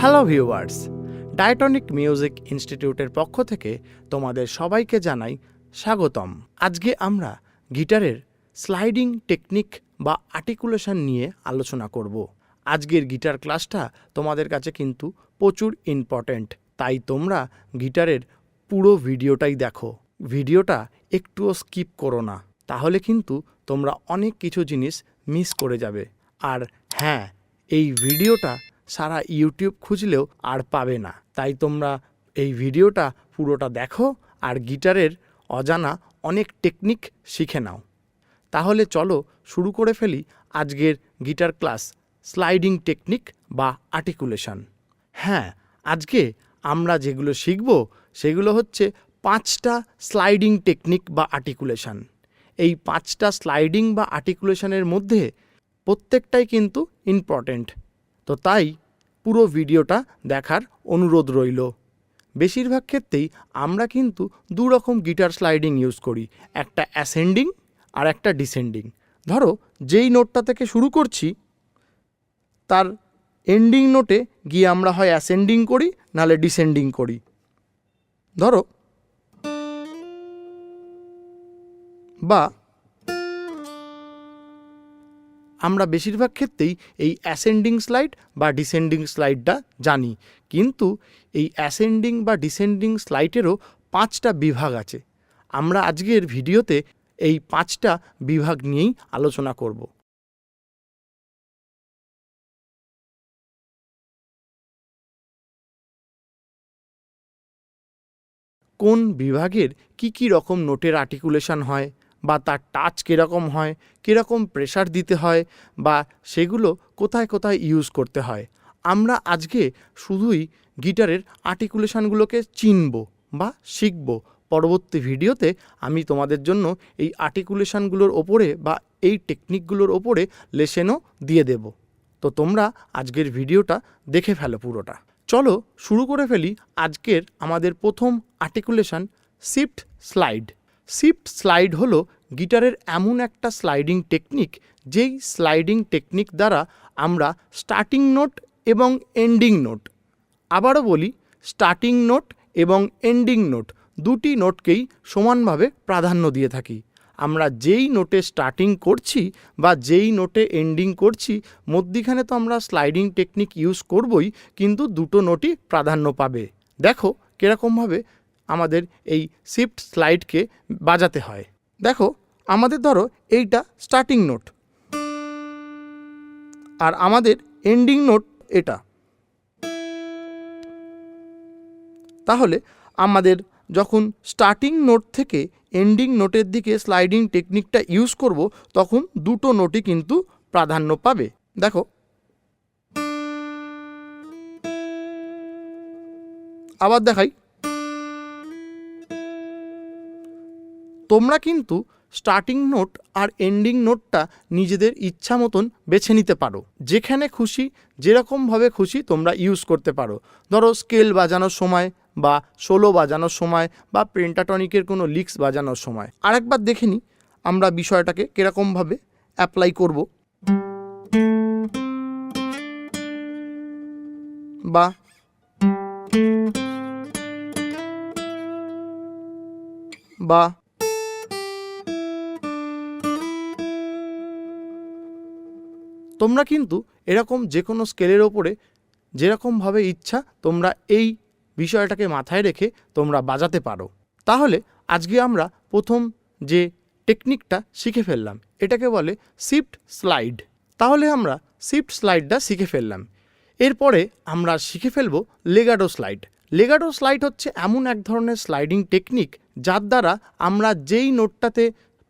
Hello viewers, ডায়াটনিক music ইনস্টিটিউটের পক্ষ থেকে তোমাদের সবাইকে জানাই স্বাগতম। আজকে আমরা গিটারের স্লাইডিং টেকনিক বা আর্টিকুলেশন নিয়ে আলোচনা করব। আজকের গিটার ক্লাসটা তোমাদের কাছে কিন্তু প্রচুর ইম্পর্ট্যান্ট, তাই তোমরা গিটারের পুরো ভিডিওটাই দেখো। ভিডিওটা একটুও স্কিপ করো না, তাহলে কিন্তু তোমরা অনেক কিছু জিনিস মিস করে যাবে। আর হ্যাঁ, এই ভিডিওটা সারা ইউটিউব খুঁজলেও আর পাবে না, তাই তোমরা এই ভিডিওটা পুরোটা দেখো আর গিটারের অজানা অনেক টেকনিক শিখে নাও। তাহলে চলো শুরু করে ফেলি আজকের গিটার ক্লাস, স্লাইডিং টেকনিক বা আর্টিকুলেশন। হ্যাঁ, আজকে আমরা যেগুলো শিখব সেগুলো হচ্ছে 5টা স্লাইডিং টেকনিক বা আর্টিকুলেশন। এই 5টা স্লাইডিং বা আর্টিকুলেশনের মধ্যে প্রত্যেকটাই কিন্তু ইম্পর্ট্যান্ট, তো তাই পুরো ভিডিওটা দেখার অনুরোধ রইল। বেশিরভাগ ক্ষেত্রেই আমরা কিন্তু দু রকম গিটার স্লাইডিং ইউজ করি, একটা অ্যাসেন্ডিং আর একটা ডিসেন্ডিং। ধরো যেই নোটটা থেকে শুরু করছি তার এন্ডিং নোটে গিয়ে আমরা হয় অ্যাসেন্ডিং করি নাহলে ডিসেন্ডিং করি। ধরো বা আমরা বেশিরভাগ ক্ষেত্রেই এই অ্যাসেন্ডিং স্লাইড বা ডিসেন্ডিং স্লাইডটা জানি, কিন্তু এই অ্যাসেন্ডিং বা ডিসেন্ডিং স্লাইডেরও 5টা বিভাগ আছে। আমরা আজকের ভিডিওতে এই 5টা বিভাগ নিয়েই আলোচনা করব। কোন বিভাগের কি রকম নোটের আর্টিকুলেশন হয় বা তার টাচ কীরকম হয়, কীরকম প্রেশার দিতে হয় বা সেগুলো কোথায় কোথায় ইউজ করতে হয়, আমরা আজকে শুধুই গিটারের আর্টিকুলেশনগুলোকে চিনব বা শিখব। পরবর্তী ভিডিওতে আমি তোমাদের জন্য এই আর্টিকুলেশনগুলোর ওপরে বা এই টেকনিকগুলোর ওপরে লেসেনও দিয়ে দেব। তো তোমরা আজকের ভিডিওটা দেখে ফেলো পুরোটা। চলো শুরু করে ফেলি আজকের আমাদের প্রথম articulation, shift slide. Shift slide হলো গিটারের এমন একটা স্লাইডিং টেকনিক যেই স্লাইডিং টেকনিক দ্বারা আমরা স্টার্টিং নোট এবং এন্ডিং নোট, আবারও বলি স্টার্টিং নোট এবং এন্ডিং নোট, দুটি নোটকেই সমানভাবে প্রাধান্য দিয়ে থাকি। আমরা যেই নোটে স্টার্টিং করছি বা যেই নোটে এন্ডিং করছি মধ্যিখানে তো আমরা স্লাইডিং টেকনিক ইউজ করবই, কিন্তু দুটো নোটই প্রাধান্য পাবে। দেখো কীরকমভাবে আমাদের এই শিফট স্লাইডকে বাজাতে হয়। দেখো আমাদের ধরো এইটা স্টার্টিং নোট আর আমাদের এন্ডিং নোট এটা। তাহলে আমাদের যখন স্টার্টিং নোট থেকে এন্ডিং নোটের দিকে স্লাইডিং টেকনিকটা ইউজ করব তখন দুটো নোটই কিন্তু প্রাধান্য পাবে। দেখো আবার দেখাই, তোমরা কিন্তু স্টার্টিং নোট আর এন্ডিং নোটটা নিজেদের ইচ্ছা মতন বেছে নিতে পারো, যেখানে খুশি যেরকমভাবে খুশি তোমরা ইউজ করতে পারো। ধরো স্কেল বাজানোর সময় বা সোলো বাজানোর সময় বা পেন্টাটনিকের কোনো লিক্স বাজানোর সময়। আরেকবার দেখে নিই আমরা বিষয়টাকে কীরকমভাবে অ্যাপ্লাই করব। বা বা তোমরা কিন্তু এরকম যে কোনো স্কেলের ওপরে যেরকমভাবে ইচ্ছা তোমরা এই বিষয়টাকে মাথায় রেখে তোমরা বাজাতে পারো। তাহলে আজকে আমরা প্রথম যে টেকনিকটা শিখে ফেললাম, এটাকে বলে শিফট স্লাইড। তাহলে আমরা শিফট স্লাইডটা শিখে ফেললাম। এরপরে আমরা শিখে ফেলবো লেগাটো স্লাইড। লেগাটো স্লাইড হচ্ছে এমন এক ধরনের স্লাইডিং টেকনিক যার দ্বারা আমরা যেই নোটটাতে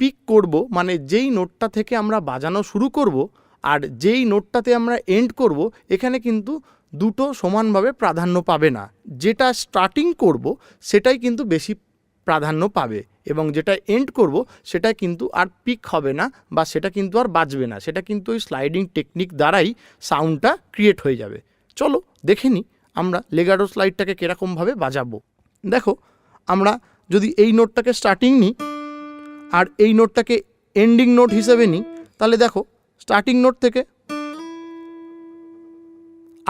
পিক করব, মানে যেই নোটটা থেকে আমরা বাজানো শুরু করব আর যেই নোটটাতে আমরা এন্ড করব, এখানে কিন্তু দুটো সমানভাবে প্রাধান্য পাবে না। যেটা স্টার্টিং করব সেটাই কিন্তু বেশি প্রাধান্য পাবে এবং যেটা এন্ড করব সেটা কিন্তু আর পিক হবে না বা সেটা কিন্তু আর বাজবে না, সেটা কিন্তু ওই স্লাইডিং টেকনিক দ্বারাই সাউন্ডটা ক্রিয়েট হয়ে যাবে। চলো দেখে নিই আমরা লেগাটো স্লাইডটাকে কীরকমভাবে বাজাবো। দেখো আমরা যদি এই নোটটাকে স্টার্টিং নিই আর এই নোটটাকে এন্ডিং নোট হিসেবে নিই, তাহলে দেখো স্টার্টিং নোট থেকে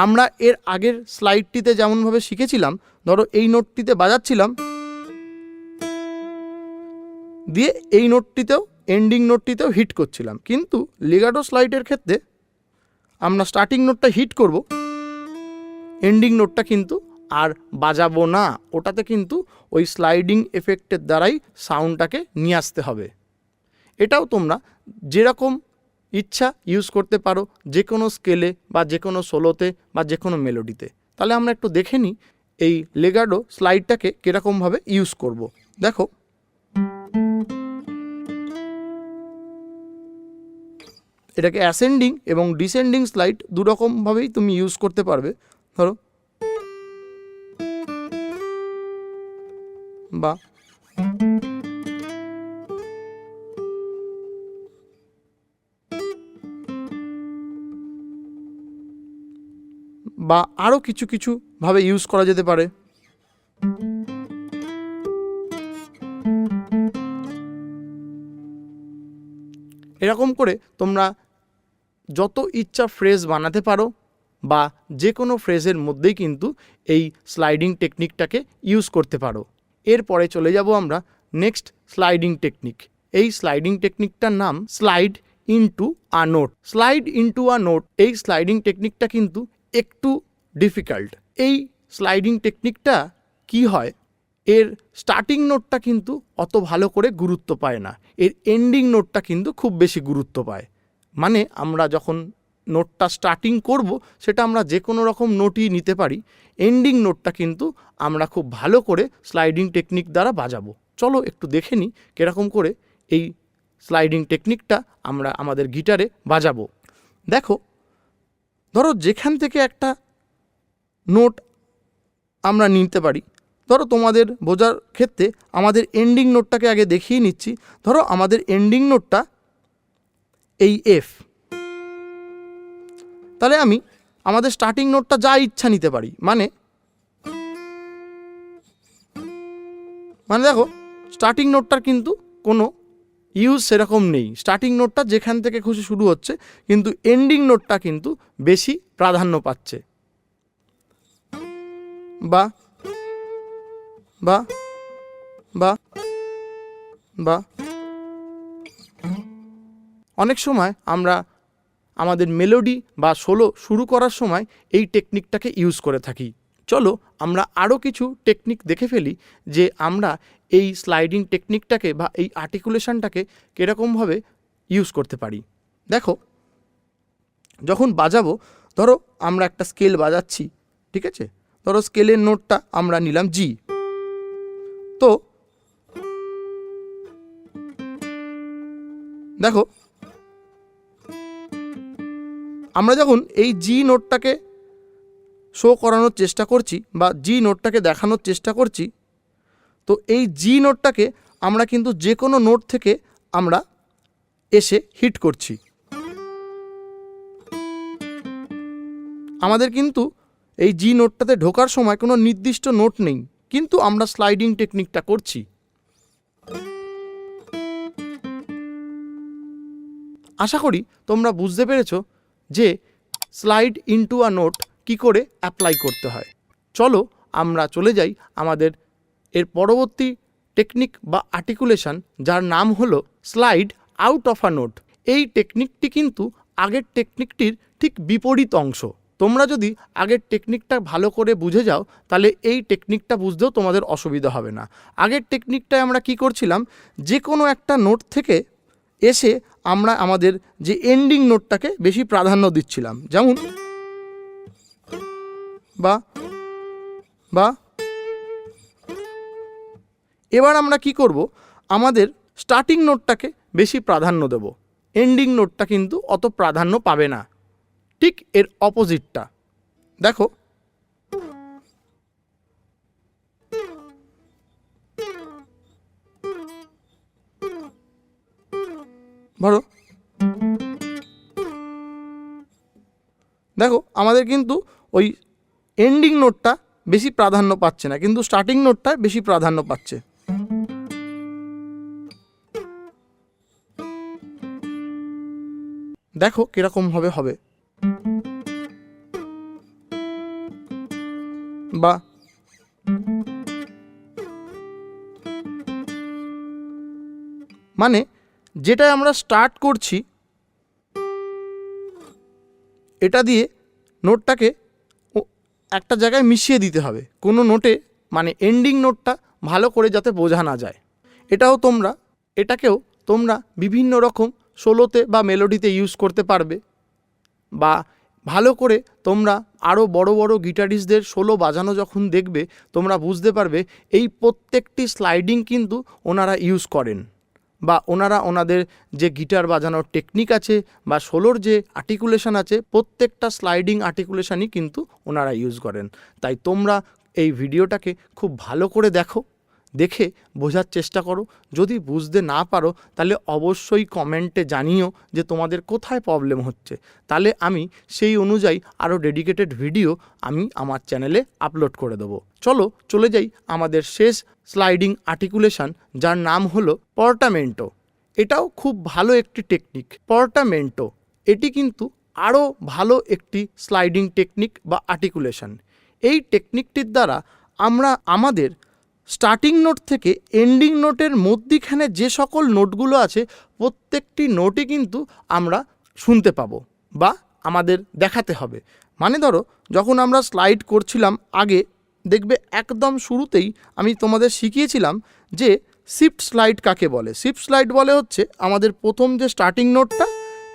আমরা এর আগের স্লাইডটিতে যেমনভাবে শিখেছিলাম, ধরো এই নোটটিতে বাজাচ্ছিলাম, দিয়ে এই নোটটিতেও এন্ডিং নোটটিতেও হিট করছিলাম, কিন্তু লিগাটো স্লাইডের ক্ষেত্রে আমরা স্টার্টিং নোটটা হিট করব, এন্ডিং নোটটা কিন্তু আর বাজাবো না, ওটাতে কিন্তু ওই স্লাইডিং এফেক্টের দ্বারাই সাউন্ডটাকে নিয়ে আসতে হবে। এটাও তোমরা যেরকম ইচ্ছা ইউজ করতে পারো, যে কোনো স্কেলে বা যে কোনো সোলোতে বা যে কোনো মেলোডিতে। তাহলে আমরা একটু দেখে নিই এই লেগাটো স্লাইডটাকে কীরকমভাবে ইউজ করব। দেখো, এটাকে অ্যাসেন্ডিং এবং ডিসেন্ডিং স্লাইড দুরকমভাবেই তুমি ইউজ করতে পারবে। ধরো, বা আরও কিছু কিছু ভাবে ইউজ করা যেতে পারে। এরকম করে তোমরা যত ইচ্ছা ফ্রেজ বানাতে পারো, বা যে কোনো ফ্রেজের মধ্যেই কিন্তু এই স্লাইডিং টেকনিকটাকে ইউজ করতে পারো। এরপরে চলে যাব আমরা নেক্সট স্লাইডিং টেকনিক। এই স্লাইডিং টেকনিকটার নাম slide into a note. Slide into a note, এই স্লাইডিং টেকনিকটা কিন্তু একটু ডিফিকাল্ট। এই স্লাইডিং টেকনিকটা কি হয়, এর স্টার্টিং নোটটা কিন্তু অত ভালো করে গুরুত্ব পায় না, এর এন্ডিং নোটটা কিন্তু খুব বেশি গুরুত্ব পায়। মানে আমরা যখন নোটটা স্টার্টিং করব, সেটা আমরা যে কোনো রকম নোটই নিতে পারি, এন্ডিং নোটটা কিন্তু আমরা খুব ভালো করে স্লাইডিং টেকনিক দ্বারা বাজাবো। চলো একটু দেখে নিই কীরকম করে এই স্লাইডিং টেকনিকটা আমরা আমাদের গিটারে বাজাবো। দেখো, ধরো যেখান থেকে একটা নোট আমরা নিতে পারি, ধরো তোমাদের বোঝার ক্ষেত্রে আমাদের এন্ডিং নোটটাকে আগে দেখিয়ে নিচ্ছি। ধরো আমাদের এন্ডিং নোটটা এই এফ, তাহলে আমি আমাদের স্টার্টিং নোটটা যা ইচ্ছা নিতে পারি। মানে দেখো, স্টার্টিং নোটটার কিন্তু কোনো ইউজ সেরকম নেই, স্টার্টিং নোটটা যেখান থেকে খুশি শুরু হচ্ছে, কিন্তু এন্ডিং নোটটা কিন্তু বেশি প্রাধান্য পাচ্ছে। বা বা বা বা অনেক সময় আমরা আমাদের মেলোডি বা সোলো শুরু করার সময় এই টেকনিকটাকে ইউজ করে থাকি। চলো আমরা আরও কিছু টেকনিক দেখে ফেলি, যে আমরা এই স্লাইডিং টেকনিকটাকে বা এই আর্টিকুলেশনটাকে কীরকমভাবে ইউজ করতে পারি। দেখো, যখন বাজাবো, ধরো আমরা একটা স্কেল বাজাচ্ছি, ঠিক আছে, ধরো স্কেলের নোটটা আমরা নিলাম জি। তো দেখো, আমরা যখন এই জি নোটটাকে শো করানোর চেষ্টা করছি বা জি নোটটাকে দেখানোর চেষ্টা করছি, তো এই জি নোটটাকে আমরা কিন্তু যে কোনো নোট থেকে আমরা এসে হিট করছি। আমাদের কিন্তু এই জি নোটটাতে ঢোকার সময় কোনো নির্দিষ্ট নোট নেই, কিন্তু আমরা স্লাইডিং টেকনিকটা করছি। আশা করি তোমরা বুঝতে পেরেছো যে স্লাইড ইনটু আ নোট কী করে অ্যাপ্লাই করতে হয়। চলো আমরা চলে যাই আমাদের এর পরবর্তী টেকনিক বা আর্টিকুলেশন, যার নাম হলো slide out of a note. এই টেকনিকটি কিন্তু আগের টেকনিকটির ঠিক বিপরীত অংশ। তোমরা যদি আগের টেকনিকটা ভালো করে বুঝে যাও, তাহলে এই টেকনিকটা বুঝতেও তোমাদের অসুবিধা হবে না। আগের টেকনিকটায় আমরা কি করছিলাম, যে কোনো একটা নোট থেকে এসে আমরা আমাদের যে এন্ডিং নোটটাকে বেশি প্রাধান্য দিচ্ছিলাম। যেমন বা বা এবার আমরা কি করব, আমাদের স্টার্টিং নোটটাকে বেশি প্রাধান্য দেব, এন্ডিং নোটটা কিন্তু অত প্রাধান্য পাবে না। ঠিক এর অপোজিটটা দেখো, ধরো দেখো আমাদের কিন্তু ওই এন্ডিং নোটটা বেশি প্রাধান্য পাচ্ছে না, কিন্তু স্টার্টিং নোটটা বেশি প্রাধান্য পাচ্ছে। দেখো কিরকম হবে। বা মানে যেটা আমরা স্টার্ট করছি এটা দিয়ে নোটটাকে একটা জায়গায় মিশিয়ে দিতে হবে, কোনো নোটে মানে এন্ডিং নোটটা ভালো করে যাতে বোঝা না যায়। এটাকেও তোমরা বিভিন্ন রকম সোলোতে বা মেলোডিতে ইউজ করতে পারবে, বা ভালো করে তোমরা আরও বড় বড় গিটারিস্টদের সোলো বাজানো যখন দেখবে তোমরা বুঝতে পারবে এই প্রত্যেকটি স্লাইডিং কিন্তু ওনারা ইউজ করেন, বা ওনারা ওনাদের যে গিটার বাজানোর টেকনিক আছে বা সোলোর যে আর্টিকুলেশন আছে প্রত্যেকটা স্লাইডিং আর্টিকুলেশনই কিন্তু ওনারা ইউজ করেন। তাই তোমরা এই ভিডিওটাকে খুব ভালো করে দেখে বোঝার চেষ্টা করো। যদি বুঝতে না পারো তাহলে অবশ্যই কমেন্টে জানিও যে তোমাদের কোথায় প্রবলেম হচ্ছে, তাহলে আমি সেই অনুযায়ী আরও ডেডিকেটেড ভিডিও আমি আমার চ্যানেলে আপলোড করে দেবো। চলে যাই আমাদের শেষ স্লাইডিং আর্টিকুলেশন, যার নাম হলো পর্টামেন্টো। এটাও খুব ভালো একটি টেকনিক। পর্টামেন্টো এটি কিন্তু আরও ভালো একটি স্লাইডিং টেকনিক বা আর্টিকুলেশন। এই টেকনিকটির দ্বারা আমরা আমাদের স্টার্টিং নোট থেকে এন্ডিং নোটের মধ্যিখানে যে সকল নোটগুলো আছে প্রত্যেকটি নোটই কিন্তু আমরা শুনতে পাবো বা আমাদের দেখাতে হবে। মানে ধরো যখন আমরা স্লাইড করছিলাম আগে দেখবে একদম শুরুতেই আমি তোমাদের শিখিয়েছিলাম যে শিফট স্লাইড কাকে বলে। শিফট স্লাইড বলে হচ্ছে আমাদের প্রথম যে স্টার্টিং নোটটা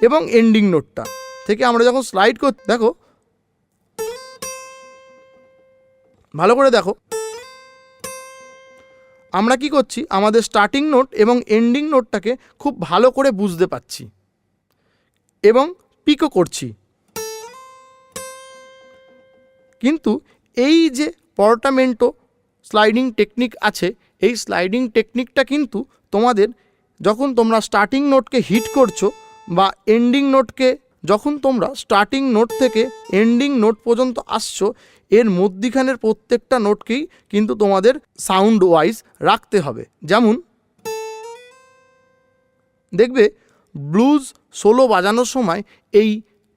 এবং এন্ডিং নোটটা থেকে আমরা যখন স্লাইড দেখো ভালো করে দেখো, আমরা কি করছি আমাদের স্টার্টিং নোট এবং এন্ডিং নোটটাকে খুব ভালো করে বুঝতে পারছি এবং পিকও করছি। কিন্তু এই যে পর্টামেন্টো স্লাইডিং টেকনিক আছে, এই স্লাইডিং টেকনিকটা কিন্তু তোমাদের যখন তোমরা স্টার্টিং নোটকে হিট করছো বা এন্ডিং নোটকে যখন তোমরা স্টার্টিং নোট থেকে এন্ডিং নোট পর্যন্ত আসছো এর মধ্যিখানের প্রত্যেকটা নোটকেই কিন্তু তোমাদের সাউন্ড ওয়াইজ রাখতে হবে। যেমন দেখবে ব্লুজ সোলো বাজানোর সময় এই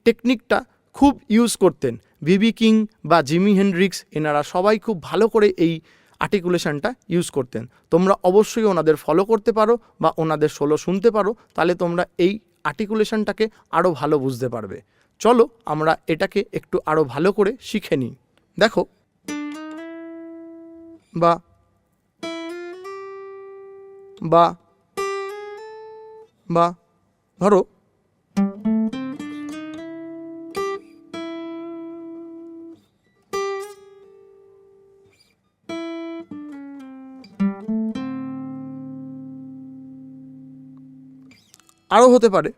টেকনিকটা খুব ইউজ করতেন বিবি কিং বা জিমি হেন্ড্রিক্স, এনারা সবাই খুব ভালো করে এই আর্টিকুলেশনটা ইউজ করতেন। তোমরা অবশ্যই ওনাদের ফলো করতে পারো বা ওনাদের সোলো শুনতে পারো, তাহলে তোমরা এই আর্টিকুলেশনটাকে আরও ভালো বুঝতে পারবে। চলো আমরা এটাকে একটু আরও ভালো করে শিখে নিই। দেখো বা বা বা ধরো আরও হতে পারে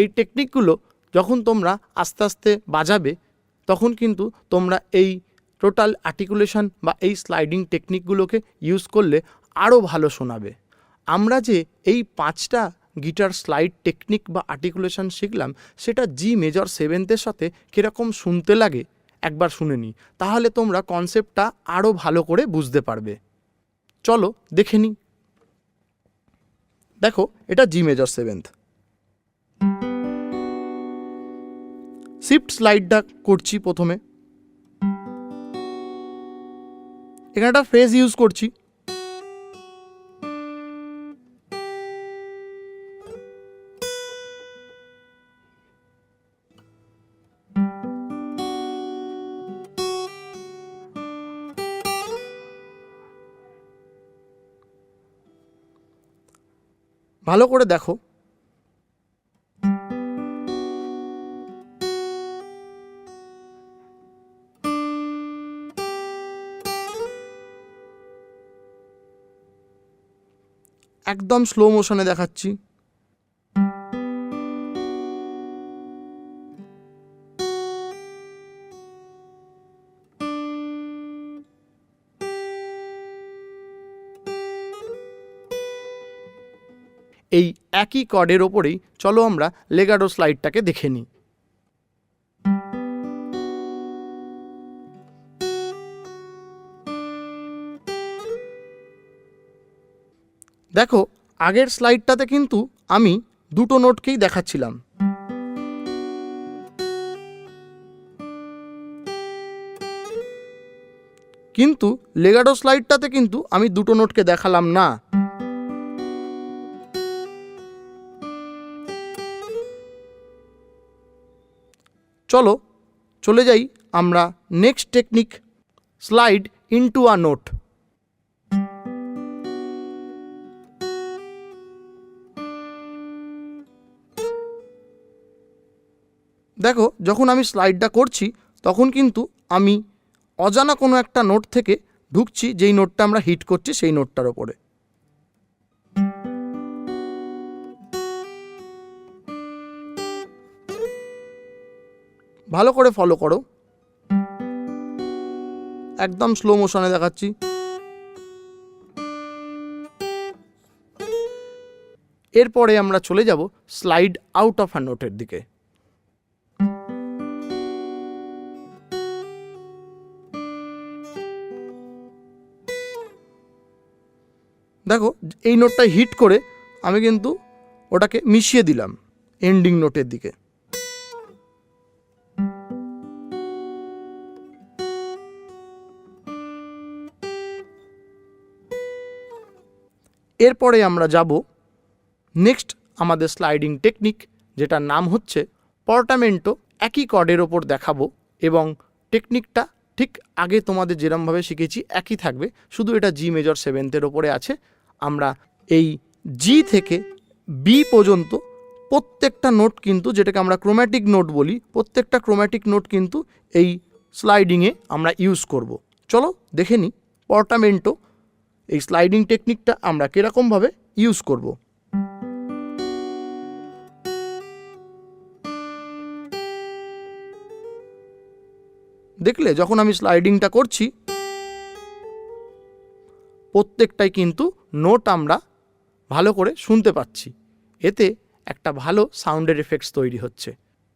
এই টেকনিকগুলো যখন তোমরা আস্তে আস্তে বাজাবে তখন কিন্তু তোমরা এই টোটাল আর্টিকুলেশন বা এই স্লাইডিং টেকনিকগুলোকে ইউজ করলে আরও ভালো শোনাবে। আমরা যে এই 5টা গিটার স্লাইড টেকনিক বা আর্টিকুলেশন শিখলাম সেটা জি মেজর সেভেন্থের সাথে কীরকম শুনতে লাগে একবার শুনে নিই, তাহলে তোমরা কনসেপ্টটা আরও ভালো করে বুঝতে পারবে। চলো দেখে নিই। দেখো এটা জি মেজর সেভেন্থ, শিফট স্লাইডটা করছি প্রথমে, এখানে একটা ফ্রেজ ইউজ করছি। ভালো করে দেখো একদম স্লো মোশনে দেখাচ্ছি। এই একই কর্ডের ওপরেই চলো আমরা লেগাডো স্লাইডটাকে দেখে নিই। দেখো, আগের স্লাইডটাতে কিন্তু আমি দুটো নোটকেই দেখাচ্ছিলাম, কিন্তু লেগাডো স্লাইডটাতে কিন্তু আমি দুটো নোটকে দেখালাম না। চলো চলে যাই আমরা next technique, slide into a note. দেখো, যখন আমি স্লাইডটা করছি তখন কিন্তু আমি অজানা কোনো একটা নোট থেকে ঢুকছি, যেই নোটটা আমরা হিট করছি সেই নোটটার ওপরে। ভালো করে ফলো করো, একদম স্লো মোশনে দেখাচ্ছি। এরপরে আমরা চলে যাব স্লাইড আউট অফ আ নোটের দিকে। দেখো, এই নোটটা হিট করে আমি কিন্তু ওটাকে মিশিয়ে দিলাম এন্ডিং নোটের দিকে। এরপরে আমরা যাব নেক্সট আমাদের স্লাইডিং টেকনিক, যেটার নাম হচ্ছে পর্টামেন্টো। একই কর্ডের ওপর দেখাবো এবং টেকনিকটা ঠিক আগে তোমাদের যেরমভাবে শিখেছি একই থাকবে, শুধু এটা জি মেজর 7th ওপরে আছে। আমরা এই জি থেকে বি পর্যন্ত প্রত্যেকটা নোট কিন্তু, যেটাকে আমরা ক্রোম্যাটিক নোট বলি, প্রত্যেকটা ক্রোম্যাটিক নোট কিন্তু এই স্লাইডিংয়ে আমরা ইউজ করব। চলো দেখে নিই পর্টামেন্টো এই স্লাইডিং টেকনিকটা আমরা কীরকমভাবে ইউজ করব। দেখলে, যখন আমি স্লাইডিংটা করছি প্রত্যেকটাই কিন্তু নোট আমরা ভালো করে শুনতে পাচ্ছি, এতে একটা ভালো সাউন্ডের এফেক্টস তৈরি হচ্ছে।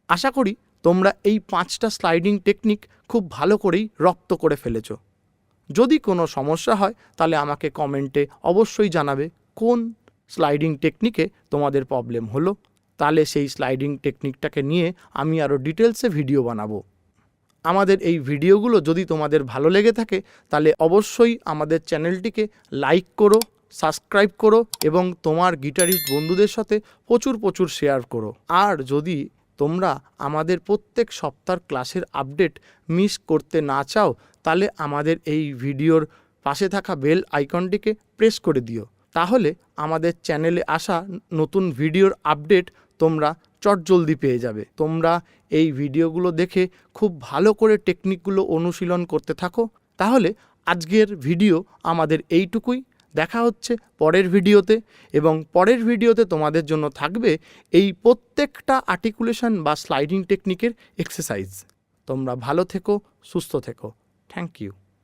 আশা করি তোমরা এই 5টা স্লাইডিং টেকনিক খুব ভালো করেই রপ্ত করে ফেলেছো। যদি কোনো সমস্যা হয় তাহলে আমাকে কমেন্টে অবশ্যই জানাবে কোন স্লাইডিং টেকনিকে তোমাদের প্রবলেম হলো, তাহলে সেই স্লাইডিং টেকনিকটাকে নিয়ে আমি আরও ডিটেলসে ভিডিও বানাবো। আমাদের এই ভিডিওগুলো যদি তোমাদের ভালো লেগে থাকে তাহলে অবশ্যই আমাদের চ্যানেলটিকে লাইক করো, সাবস্ক্রাইব করো এবং তোমার গিটারিস্ট বন্ধুদের সাথে প্রচুর শেয়ার করো। আর যদি তোমরা আমাদের প্রত্যেক সপ্তাহের ক্লাসের আপডেট মিস করতে না চাও তাহলে আমাদের এই ভিডিওর পাশে থাকা বেল আইকনটিকে প্রেস করে দিও, তাহলে আমাদের চ্যানেলে আসা নতুন ভিডিওর আপডেট তোমরা চটজলদি পেয়ে যাবে। তোমরা এই ভিডিওগুলো দেখে খুব ভালো করে টেকনিকগুলো অনুশীলন করতে থাকো। তাহলে আজকের ভিডিও আমাদের এইটুকুই। দেখা হচ্ছে পরের ভিডিওতে, এবং পরের ভিডিওতে তোমাদের জন্য থাকবে এই প্রত্যেকটা আর্টিকুলেশন বা স্লাইডিং টেকনিকের এক্সারসাইজ। তোমরা ভালো থেকো, সুস্থ থেকো। Thank you.